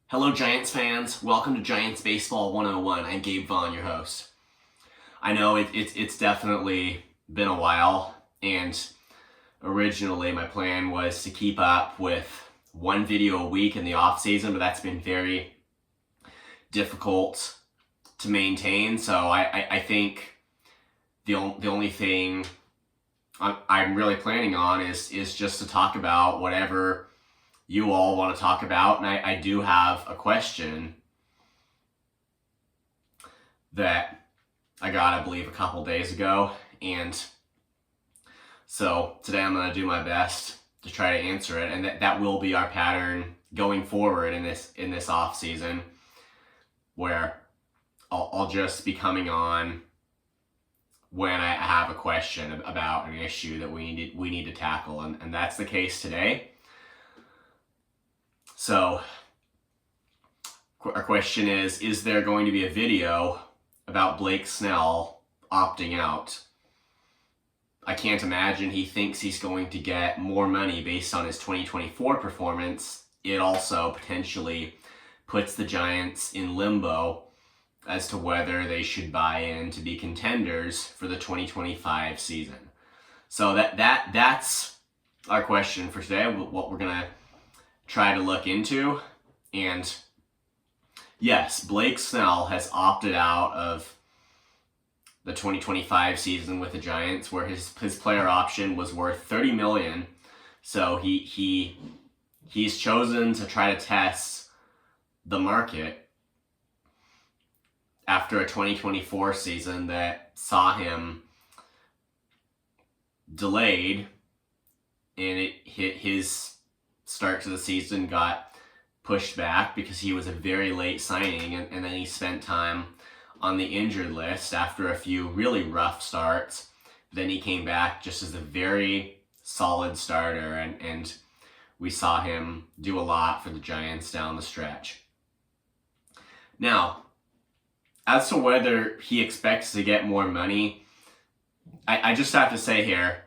Hello Giants fans, welcome to Giants Baseball 101. I'm Gabe Vaughn, your host. I know it's definitely been a while, and originally my plan was to keep up with one video a week in the off season, but that's been very difficult to maintain. So I think the only thing I'm really planning on is just to talk about whatever you all want to talk about. And I do have a question that I got, I believe, a couple days ago. And so today I'm going to do my best to try to answer it. And that will be our pattern going forward in this off season, where I'll just be coming on when I have a question about an issue that we need to tackle. And that's the case today. So our question is there going to be a video about Blake Snell opting out? I can't imagine he thinks he's going to get more money based on his 2024 performance. It also potentially puts the Giants in limbo as to whether they should buy in to be contenders for the 2025 season. So that's our question for today, what we're going to try to look into. And yes, Blake Snell has opted out of the 2025 season with the Giants, where his player option was worth $30 million. So he's chosen to try to test the market after a 2024 season that saw him delayed, and it hit his start to the season got pushed back because he was a very late signing, and then he spent time on the injured list after a few really rough starts. Then he came back just as a very solid starter, and we saw him do a lot for the Giants down the stretch. Now, as to whether he expects to get more money, I just have to say here,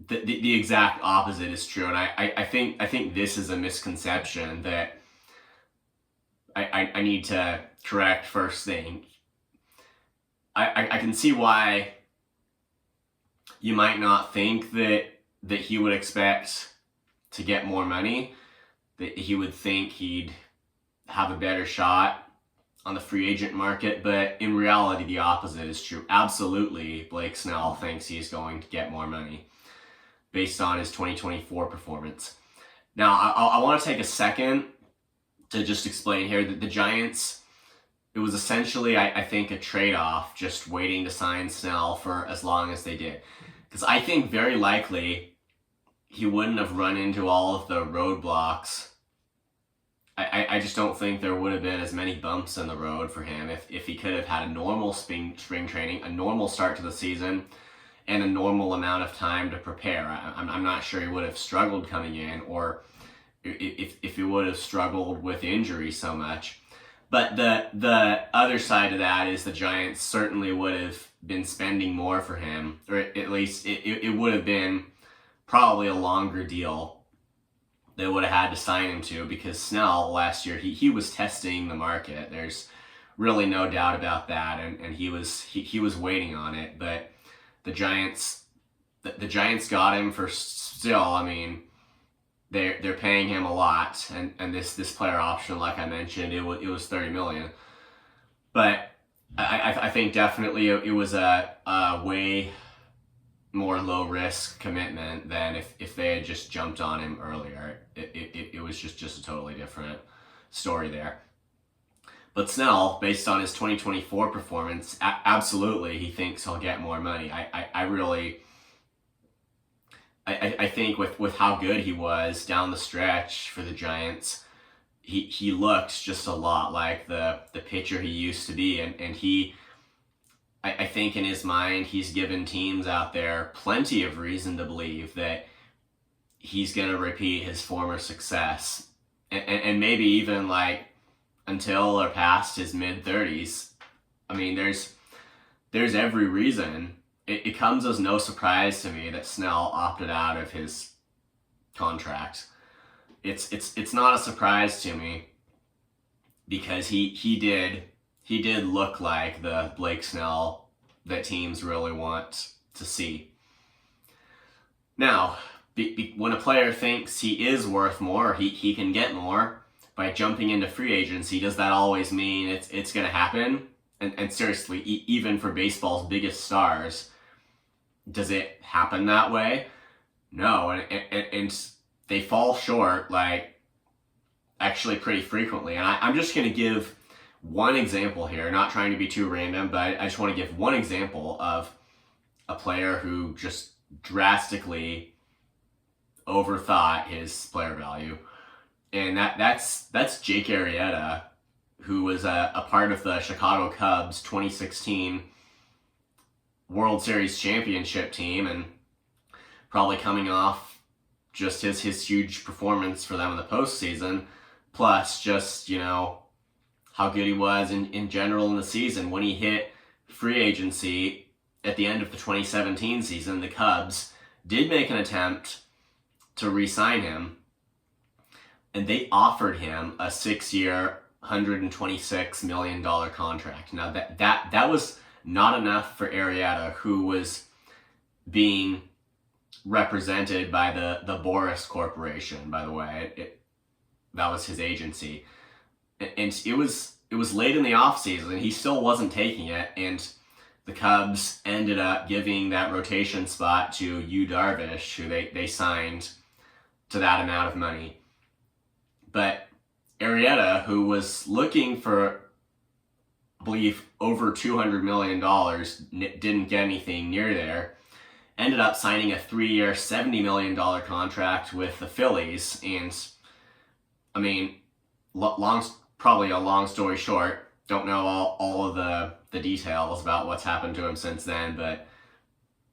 the exact opposite is true. And I think this is a misconception that I need to correct first thing. I can see why you might not think that he would expect to get more money, that he would think he'd have a better shot on the free agent market, but in reality the opposite is true. Absolutely, Blake Snell thinks he's going to get more money based on his 2024 performance. Now, I want to take a second to just explain here that the Giants, it was essentially, I think, a trade-off, just waiting to sign Snell for as long as they did. Because I think very likely he wouldn't have run into all of the roadblocks. I just don't think there would have been as many bumps in the road for him if he could have had a normal spring training, a normal start to the season, and a normal amount of time to prepare. I'm not sure he would have struggled coming in, or if he would have struggled with injury so much. But the other side of that is the Giants certainly would have been spending more for him, or at least it would have been probably a longer deal they would have had to sign him to, because Snell last year, he was testing the market. There's really no doubt about that, and he was waiting on it. But the Giants got him for still. I mean, they're paying him a lot, and this player option, like I mentioned, it was $30 million. But I think definitely it was a way more low risk commitment than if they had just jumped on him earlier. It was just a totally different story there. But Snell, based on his 2024 performance, absolutely he thinks he'll get more money. I think with how good he was down the stretch for the Giants, he looked just a lot like the pitcher he used to be, and I think in his mind he's given teams out there plenty of reason to believe that he's going to repeat his former success, and maybe even like until or past his mid-30s. I mean, there's every reason. It comes as no surprise to me that Snell opted out of his contract. It's not a surprise to me because he did look like the Blake Snell that teams really want to see. Now, when a player thinks he is worth more, he can get more by jumping into free agency, does that always mean it's going to happen? And seriously, even for baseball's biggest stars, does it happen that way? No, and they fall short, like, actually pretty frequently. And I'm just going to give one example here, not trying to be too random, but I just want to give one example of a player who just drastically overthought his player value. And that's Jake Arrieta, who was a part of the Chicago Cubs 2016 World Series championship team, and probably coming off just his huge performance for them in the postseason, plus just, how good he was in general in the season. When he hit free agency at the end of the 2017 season, the Cubs did make an attempt to re-sign him, and they offered him a 6-year, $126 million contract. Now that was not enough for Arrieta, who was being represented by the Boris Corporation, by the way. That was his agency. And it was late in the offseason, and he still wasn't taking it, and the Cubs ended up giving that rotation spot to Yu Darvish, who they signed to that amount of money. But Arrieta, who was looking for, I believe, over $200 million, didn't get anything near there, ended up signing a 3-year, $70 million contract with the Phillies. And, I mean, probably a long story short, don't know all of the details about what's happened to him since then, but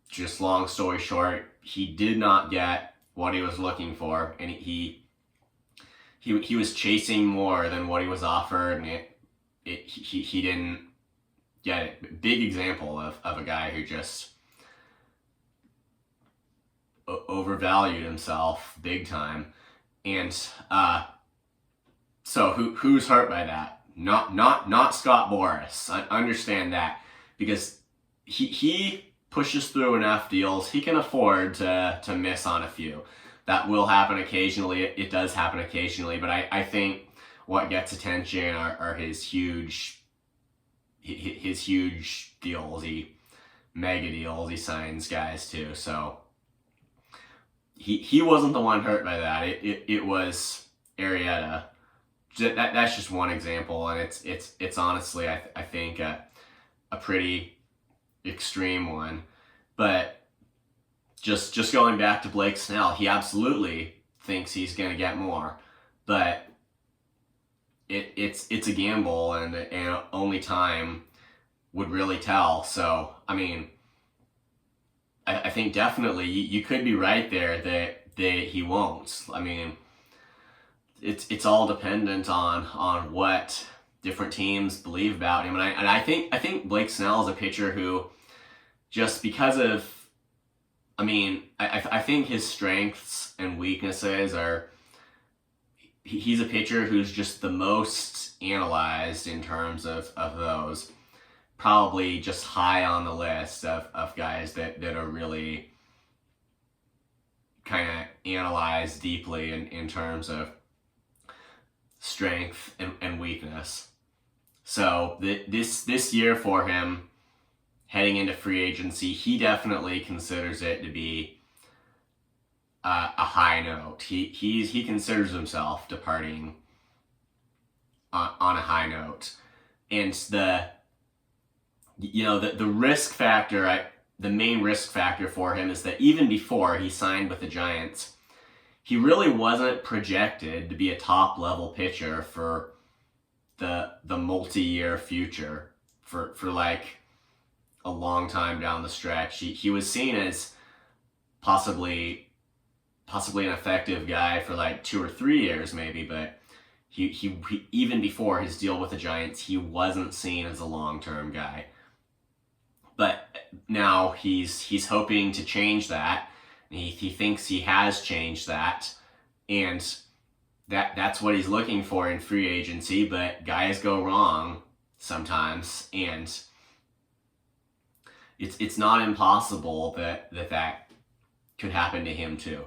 just long story short, he did not get what he was looking for, and he was chasing more than what he was offered, and he didn't get it. Big example of a guy who just overvalued himself big time. And so who's hurt by that? Not Scott Boras. I understand that, because he pushes through enough deals. He can afford to miss on a few. That will happen occasionally. It does happen occasionally, but I think what gets attention are his huge deals. Mega deals. He signs guys too. So he wasn't the one hurt by that. It was Arrieta. That's just one example, and it's honestly I think a pretty extreme one. But just going back to Blake Snell, he absolutely thinks he's going to get more, but it's a gamble, and only time would really tell. So I mean, I think definitely you could be right there that he won't. I mean, it's all dependent on what different teams believe about him, and I think Blake Snell is a pitcher who, just because of, I mean, I think his strengths and weaknesses are, he's a pitcher who's just the most analyzed in terms of those. Probably just high on the list of guys that are really kind of analyzed deeply in terms of strength and weakness. So this year for him, heading into free agency, he definitely considers it to be a high note. He considers himself departing on a high note, and the risk factor, the main risk factor for him is that even before he signed with the Giants, he really wasn't projected to be a top level pitcher for the multi-year future, for like a long time down the stretch. He was seen as possibly an effective guy for like 2 or 3 years maybe, but he even before his deal with the Giants, he wasn't seen as a long-term guy. But now he's hoping to change that. He thinks he has changed that, and that's what he's looking for in free agency, but guys go wrong sometimes, and it's not impossible that could happen to him too.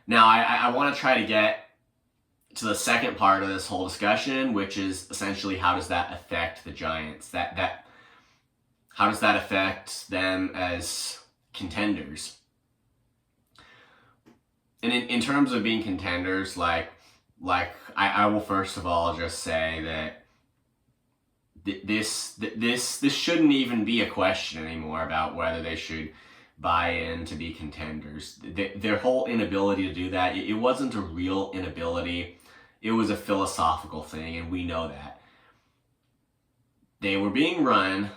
Now, I want to try to get to the second part of this whole discussion, which is essentially how does that affect the Giants? How does that affect them as contenders? And in terms of being contenders, I will first of all just say that this shouldn't even be a question anymore about whether they should buy in to be contenders. Their whole inability to do that, it wasn't a real inability. It was a philosophical thing, and we know that. They were being run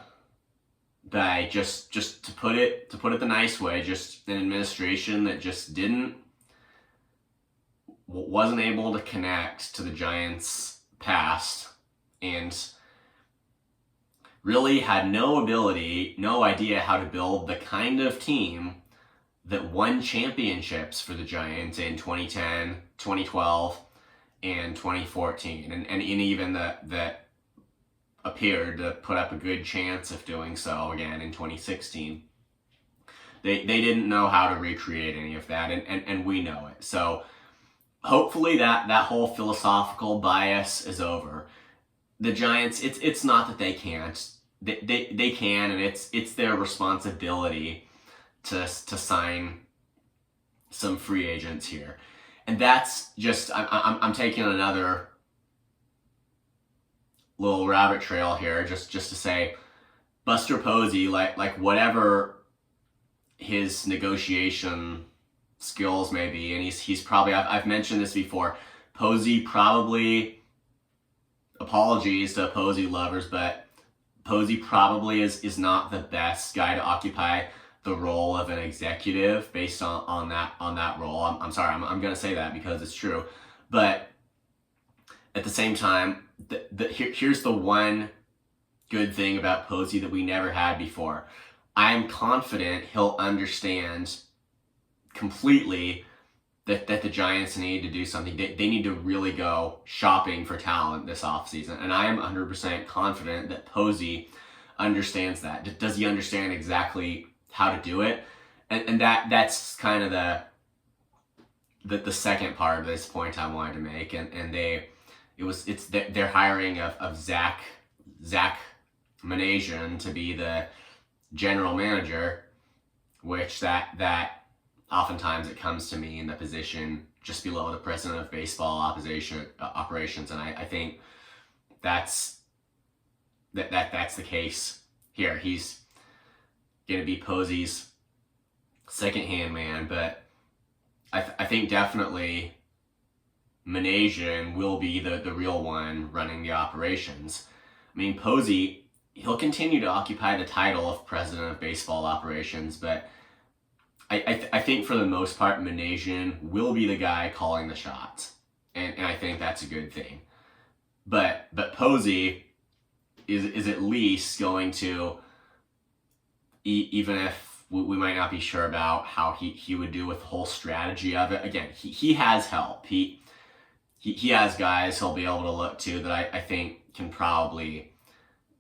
by just to put it the nice way, just an administration that just wasn't able to connect to the Giants' past, and really had no idea how to build the kind of team that won championships for the Giants in 2010, 2012, and 2014, and even that appeared to put up a good chance of doing so again in 2016. They didn't know how to recreate any of that, and we know it. So hopefully that whole philosophical bias is over. The Giants, it's not that they can't. They can, and it's their responsibility to sign some free agents here. And that's just, I'm taking another little rabbit trail here, just to say, Buster Posey, like whatever his negotiation skills may be, and he's probably, I've mentioned this before, Posey probably, apologies to Posey lovers, but Posey probably is not the best guy to occupy the role of an executive based on that role. I'm sorry, I'm going to say that because it's true. But at the same time, here's the one good thing about Posey that we never had before. I'm confident he'll understand completely that the Giants need to do something. They need to really go shopping for talent this offseason. And I am 100% confident that Posey understands that. Does he understand exactly how to do it? And that's kind of the second part of this point I wanted to make. And it's their hiring of Zach Manasian to be the general manager, which that oftentimes it comes to me in the position just below the president of baseball operations, and I think that's the case here. He's going to be Posey's second-hand man, but I think definitely Manasian will be the real one running the operations. I mean, Posey, he'll continue to occupy the title of president of baseball operations, but I think for the most part, Manasian will be the guy calling the shots, and I think that's a good thing. But Posey is at least going to, even if we might not be sure about how he would do with the whole strategy of it. Again, he has help. He has guys he'll be able to look to that I think can probably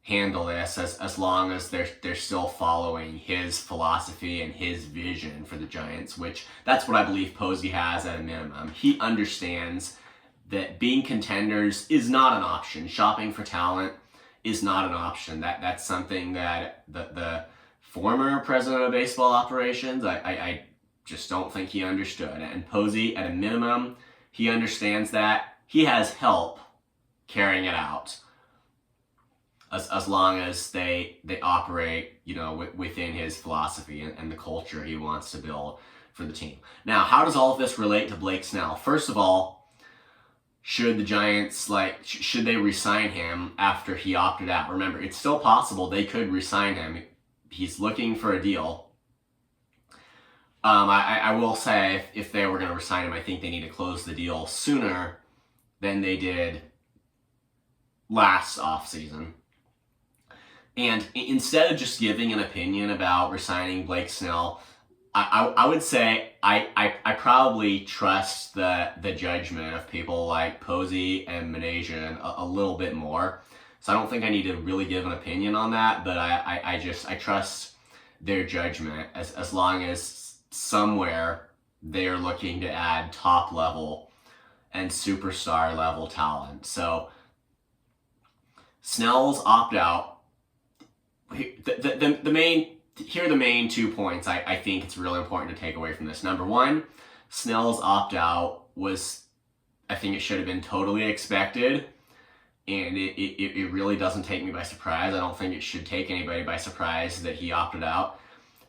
handle this as long as they're still following his philosophy and his vision for the Giants, which that's what I believe Posey has at a minimum. He understands that being contenders is not an option. Shopping for talent is not an option. That's something that the former president of baseball operations, I just don't think he understood. And Posey, at a minimum, he understands that. He has help carrying it out. As long as they operate, within his philosophy and the culture he wants to build for the team. Now, how does all of this relate to Blake Snell? First of all, should the Giants, should they re-sign him after he opted out? Remember, it's still possible they could re-sign him. He's looking for a deal. I will say, if they were going to re-sign him, I think they need to close the deal sooner than they did last offseason. And instead of just giving an opinion about resigning Blake Snell, I would say I probably trust the judgment of people like Posey and Manasian a little bit more. So I don't think I need to really give an opinion on that, but I trust their judgment as long as somewhere they're looking to add top level and superstar level talent. So Snell's opt out. The main here are the main 2 points I think it's really important to take away from this. Number one, Snell's opt out was, I think it should have been totally expected, and it really doesn't take me by surprise. I don't think it should take anybody by surprise that he opted out.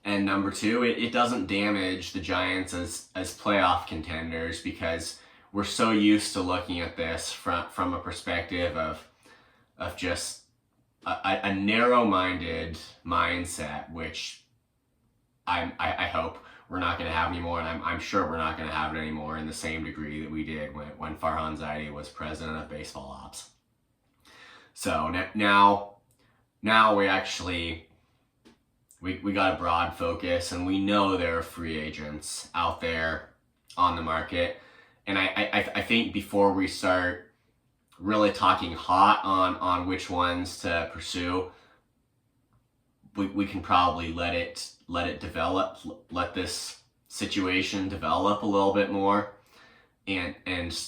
And number two, it doesn't damage the Giants as playoff contenders, because we're so used to looking at this from a perspective of just a narrow-minded mindset, which I hope we're not going to have anymore, and I'm sure we're not going to have it anymore in the same degree that we did when Farhan Zaidi was president of baseball ops. So now we actually we got a broad focus, and we know there are free agents out there on the market, and I think before we start really talking hot on which ones to pursue, we can probably let it develop, let this situation develop a little bit more, and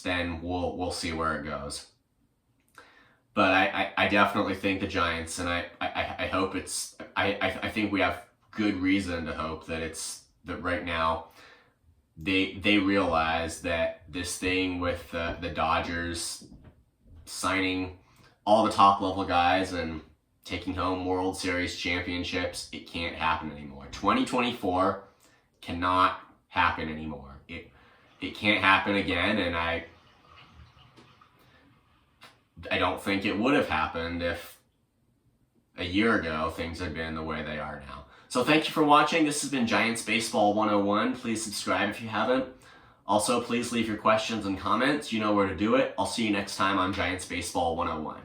then we'll see where it goes. But I definitely think the Giants, and I hope I think we have good reason to hope that right now they realize that this thing with the Dodgers signing all the top level guys and taking home World Series championships, it can't happen anymore. 2024 cannot happen anymore. It can't happen again, and I don't think it would have happened if a year ago things had been the way they are now. So thank you for watching. This has been Giants Baseball 101. Please subscribe if you haven't. Also, please leave your questions and comments. You know where to do it. I'll see you next time on Giants Baseball 101.